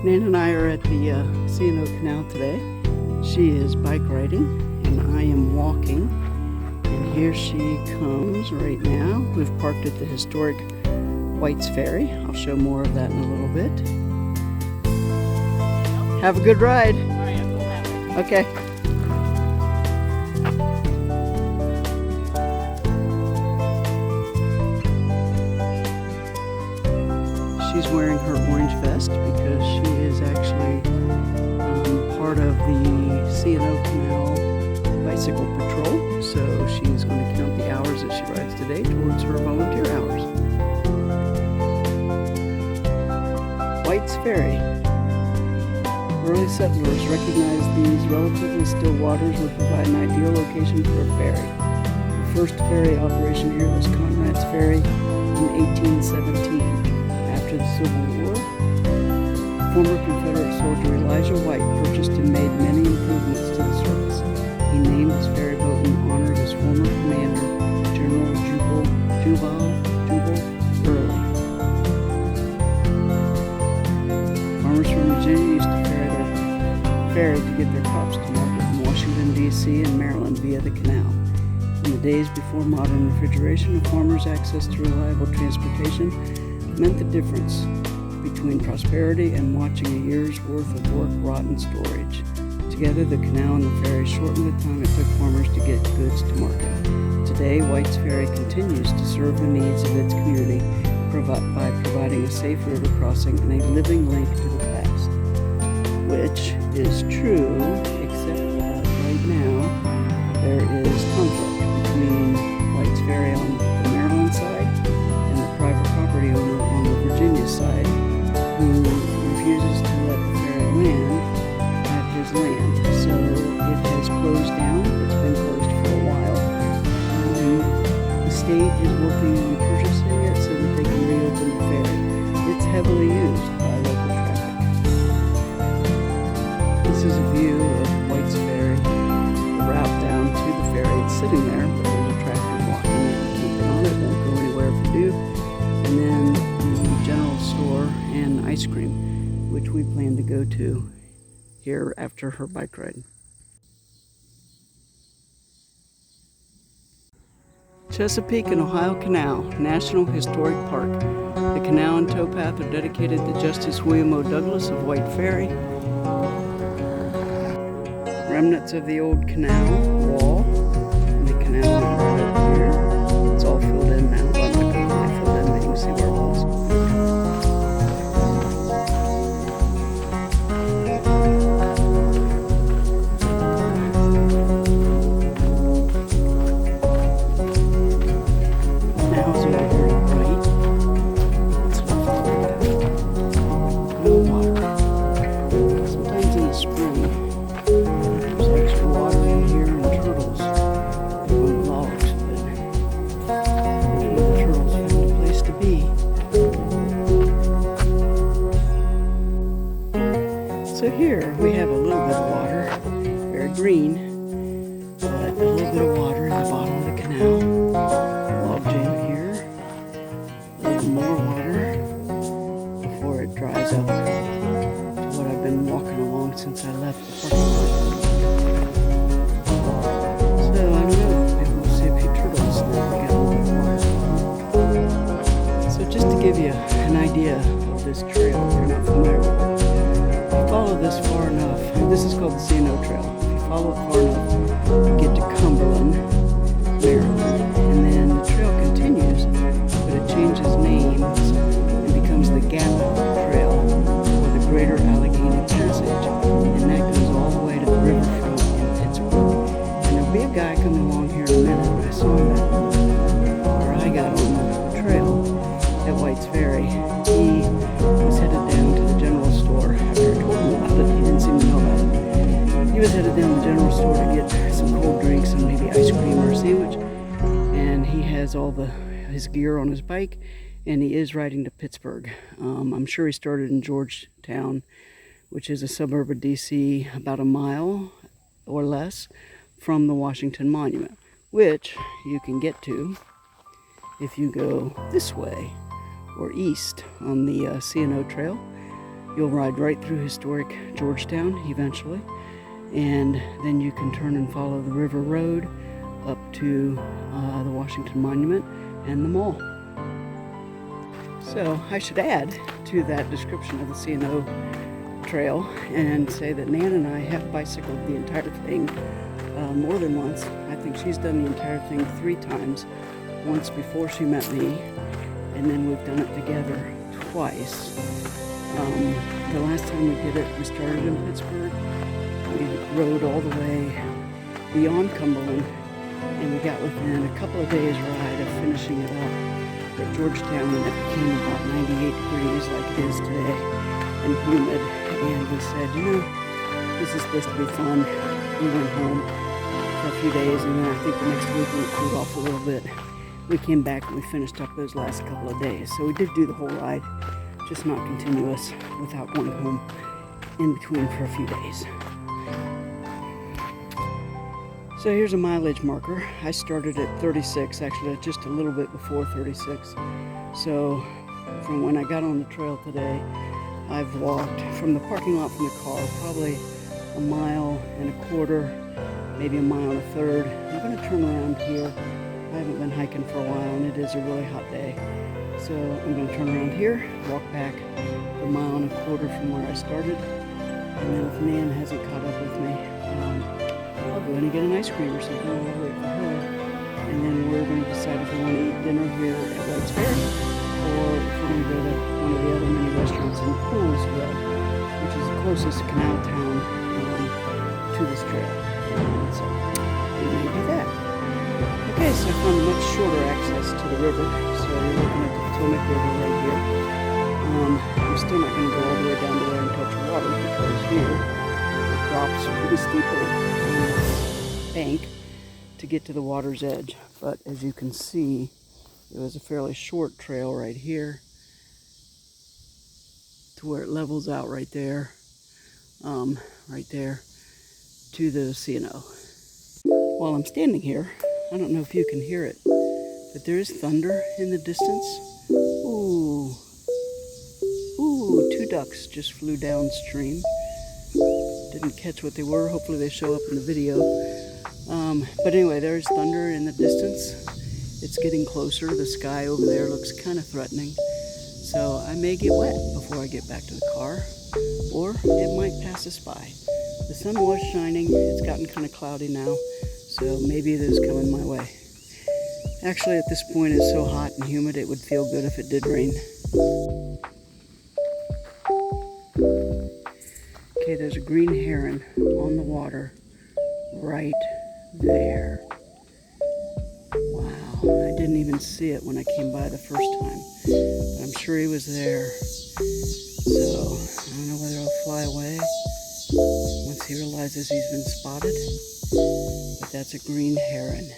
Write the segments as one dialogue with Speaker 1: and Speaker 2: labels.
Speaker 1: Nan and I are at the C&O Canal today. She is bike riding and I am walking. And here she comes right now. We've parked at the historic White's Ferry. I'll show more of that in a little bit. Have a good ride. Okay. She's wearing her orange vest because she is actually part of the C&O Canal Bicycle Patrol. So she's going to count the hours that she rides today towards her volunteer hours. White's Ferry. Early settlers recognized these relatively still waters would provide an ideal location for a ferry. The first ferry operation here was Conrad's Ferry in 1817. After the Civil War, former Confederate soldier Elijah White purchased and made many improvements to the service. He named his ferry boat in honor of his former commander, General Jubal Early. Farmers from Virginia used to ferry to get their crops to market from Washington, D.C. and Maryland via the canal. In the days before modern refrigeration, a farmer's access to reliable transportation meant the difference between prosperity and watching a year's worth of work rot in storage. Together, the canal and the ferry shortened the time it took farmers to get goods to market. Today, White's Ferry continues to serve the needs of its community by providing a safe river crossing and a living link to the past. Which is true, except that right now there is conflict between White's Ferry on the Maryland side and the private property owner on the Virginia side, who refuses to let the ferry land at his land. So it has closed down. It's been closed for a while. The state is working on purchasing it so that they can reopen the ferry. It's heavily used by local traffic. This is a view of White's Ferry, the route down to the ferry. It's sitting there, but there's a tractor walking it, keeping on it, won't go anywhere if you do. And then the general store and ice cream, which we plan to go to here after her bike ride. Chesapeake and Ohio Canal, National Historic Park. The canal and towpath are dedicated to Justice William O. Douglas of White Ferry. Remnants of the old canal wall, and the canal right up here. It's all filled in now, but I'm not going to really fill it in, but you can see where it was. Canal's over right. It's left over. No water. Sometimes in the spring, there's extra water in here and turtles on the logs, but hopefully the turtles found a place to be. So here we have a little bit of water, very green, but a little bit of water in the bottom of the canal. Log jam here, a little more water before it dries up to what I've been walking along since I left the parking lot. So I don't know, maybe we'll see a few turtles and then we get a little more. So just to give you an idea of this trail, if you're not familiar with it, if you follow this far enough, this is called the C&O Trail. If you follow it far enough, you get to Cumberland, Maryland, and then the trail continues, but it changes names and becomes the Gap Trail, or the Greater Allegheny Passage, and that goes all the way to the riverfront in Pittsburgh. And there'll be a guy coming along here in a minute. I saw him where I got on the trail at White's Ferry. He was headed down to the general store. After I told him about it, he didn't seem to know about it. He was headed down to the general store to get some cold drinks and maybe ice cream or a sandwich. And he has all his gear on his bike, and he is riding to Pittsburgh. I'm sure he started in Georgetown, which is a suburb of D.C., about a mile or less from the Washington Monument, which you can get to if you go this way or east on the C&O Trail. You'll ride right through historic Georgetown eventually, and then you can turn and follow the River Road up to the Washington Monument and the mall. So I should add to that description of the C&O Trail and say that Nan and I have bicycled the entire thing more than once. I think she's done the entire thing 3 times, once before she met me, and then we've done it together twice. The last time we did it, we started in Pittsburgh. We rode all the way beyond Cumberland, and we got within a couple of days' ride of finishing it up at Georgetown, and it became about 98 degrees like it is today and humid. And we said, you know, this is supposed to be fun. We went home for a few days, and then I think the next week we cooled off a little bit. We came back and we finished up those last couple of days. So we did do the whole ride, just not continuous, without going home in between for a few days. So here's a mileage marker. I started at 36, actually just a little bit before 36. So from when I got on the trail today, I've walked from the parking lot from the car probably 1.25 miles, maybe 1.33 miles. I'm going to turn around here. I haven't been hiking for a while, and it is a really hot day. So I'm going to turn around here, walk back 1.25 miles from where I started, and then if Nan hasn't caught up with me, I'll go in and get an ice cream or something while I wait for her. And then we're going to decide if we want to eat dinner here at White's Ferry, or if we're going to go to one of the other many restaurants in Poolsville, which is the closest canal town to this trail. And so we may do that. Okay, so I found a much shorter access to the river, so you're looking at the Potomac River right here. I'm still not going to go all the way down there and touch water, because here it drops pretty steeply on this bank to get to the water's edge. But as you can see, it was a fairly short trail right here to where it levels out right there to the C&O. While I'm standing here, I don't know if you can hear it, but there is thunder in the distance. Ooh, 2 ducks just flew downstream. Didn't catch what they were. Hopefully they show up in the video. But anyway, there's thunder in the distance. It's getting closer. The sky over there looks kind of threatening. So I may get wet before I get back to the car, or it might pass us by. The sun was shining. It's gotten kind of cloudy now, so maybe it is coming my way. Actually, at this point, it's so hot and humid, it would feel good if it did rain. Okay, there's a green heron on the water right there. Wow, I didn't even see it when I came by the first time, but I'm sure he was there. So I don't know whether he'll fly away once he realizes he's been spotted, but that's a green heron.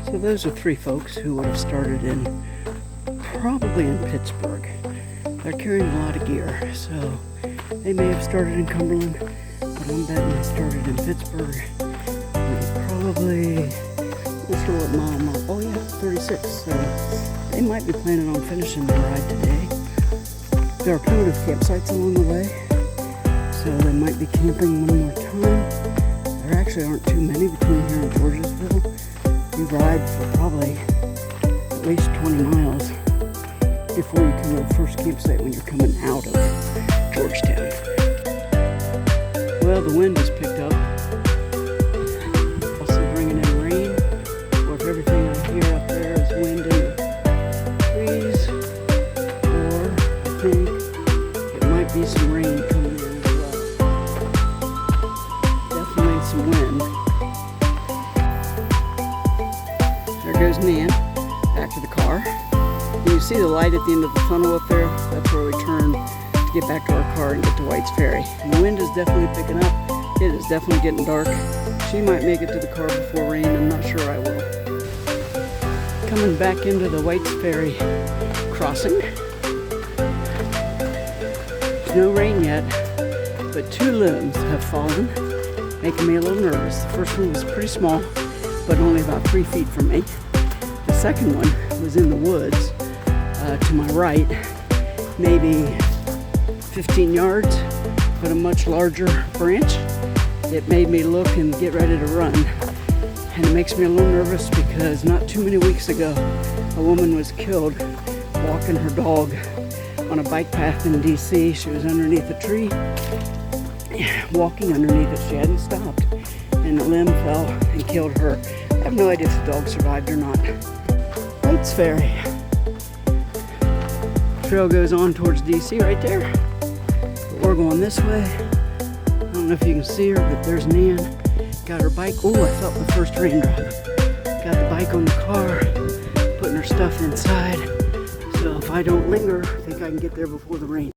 Speaker 1: So those are 3 folks who would have started probably in Pittsburgh. They're carrying a lot of gear, so they may have started in Cumberland, but I'm betting I started in Pittsburgh. Probably, not sure what mile mark. Oh yeah, 36. So they might be planning on finishing the ride today. There are primitive campsites along the way, so they might be camping one more time. There actually aren't too many between here and Georgesville. You ride for probably at least 20 miles before you come to the first campsite when you're coming out of Georgetown. Well, the wind has picked up. Also bringing in rain. Or if everything I hear up there is wind in the trees, or I think it might be some rain coming in as well. Definitely some wind. There goes Nan, back to the car. And you see the light at the end of the tunnel up there? That's where we turn to get back to our car and get to White's Ferry. And the wind is definitely picking up. It is definitely getting dark. She might make it to the car before rain. I'm not sure I will. Coming back into the White's Ferry crossing. There's no rain yet, but 2 limbs have fallen, making me a little nervous. The first one was pretty small, but only about 3 feet from me. The second one was in the woods to my right, maybe 15 yards, but a much larger branch. It made me look and get ready to run. And it makes me a little nervous because not too many weeks ago, a woman was killed walking her dog on a bike path in DC. She was underneath a tree, walking underneath it. She hadn't stopped, and a limb fell and killed her. I have no idea if the dog survived or not. White's Ferry. Trail goes on towards DC right there. But we're going this way. I don't know if you can see her, but there's Nan. Got her bike. Oh, I felt the first raindrop. Got the bike on the car, putting her stuff inside. So if I don't linger, I think I can get there before the rain.